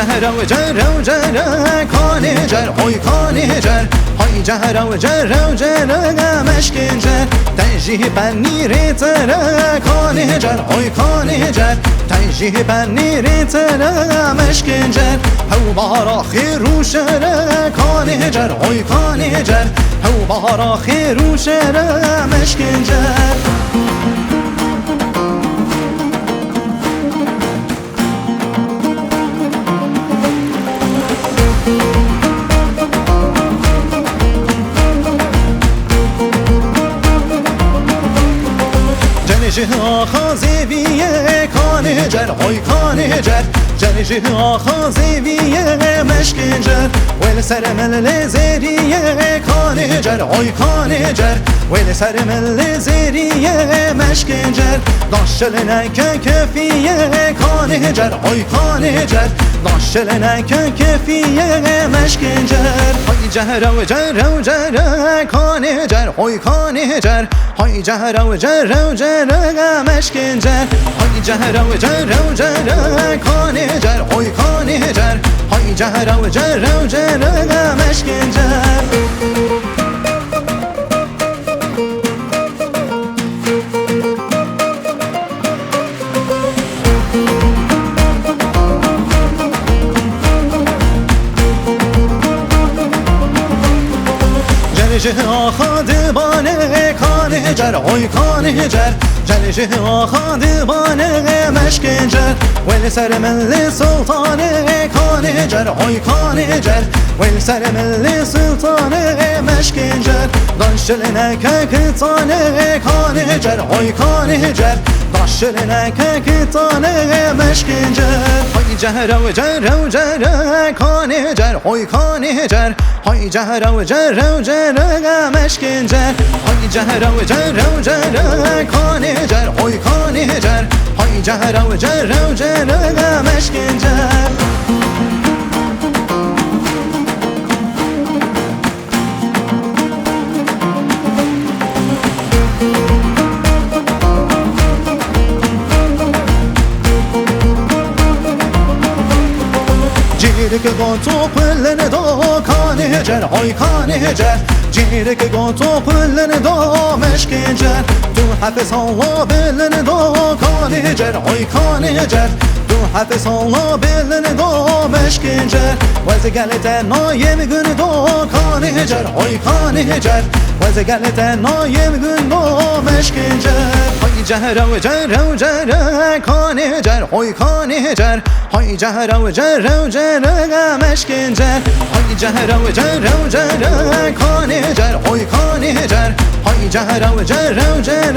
جهر و جر و جر کان جر های کان جر های جهر و جر و جر مشکن جر تنجیه بنی ریتر کان جر های کان جر تنجیه بنی ریتر مشکن جر هو بارا خیر و شر کان جر های کان جر هو بارا خیر و شر مشکن جر جه خازی بیه کان جر های کان جر جه خازی بیه مشکن جر ویل سر مل زریه کان جر های کان جر ویل سر مل زریه مشکن جر داشل نکن کفیه کان جر های کان جر داشل نکن کفیه مشکن جر های جهر و جر و جر کان جر های کان جر های جهر و جر و جر مشکن جر های جهر و جر و جر کان جر های کان جر های جهر و جر و جر مشکن جر جه آخاد بانه کان جر های کان جر جه آخاد بانه مشکن جر ویل سر مل سلطانه کان جر های کان جر ویل سر مل سلطانه مشکن جر داشل نکه کتانه کان جر های کان جر داشل نکه کتانه مشکن جر های جهر و جر و جر کان جر های کان جر های جهر و جر و جر مشکن جر های جهر و جر و جر کان جر های کان جر های جهر و جر و جر مشکن جر که گاتو پلن دا کان جر های کان جر جیره که گاتو پلن دا مشکن جر تو حفظ الله بلن دا کان جر های کان جر تو حفظ الله بلن دا مشکن جر وز گلت نایم گن دا کان جر های کان جر وز گلت نایم گن دا مشکن جر های جهر و جر و جر کان جر های کان جر های جهر و جر و جر مشکن جر های جهر و جر و جر کان جر های کان جر های جهر و جر و جر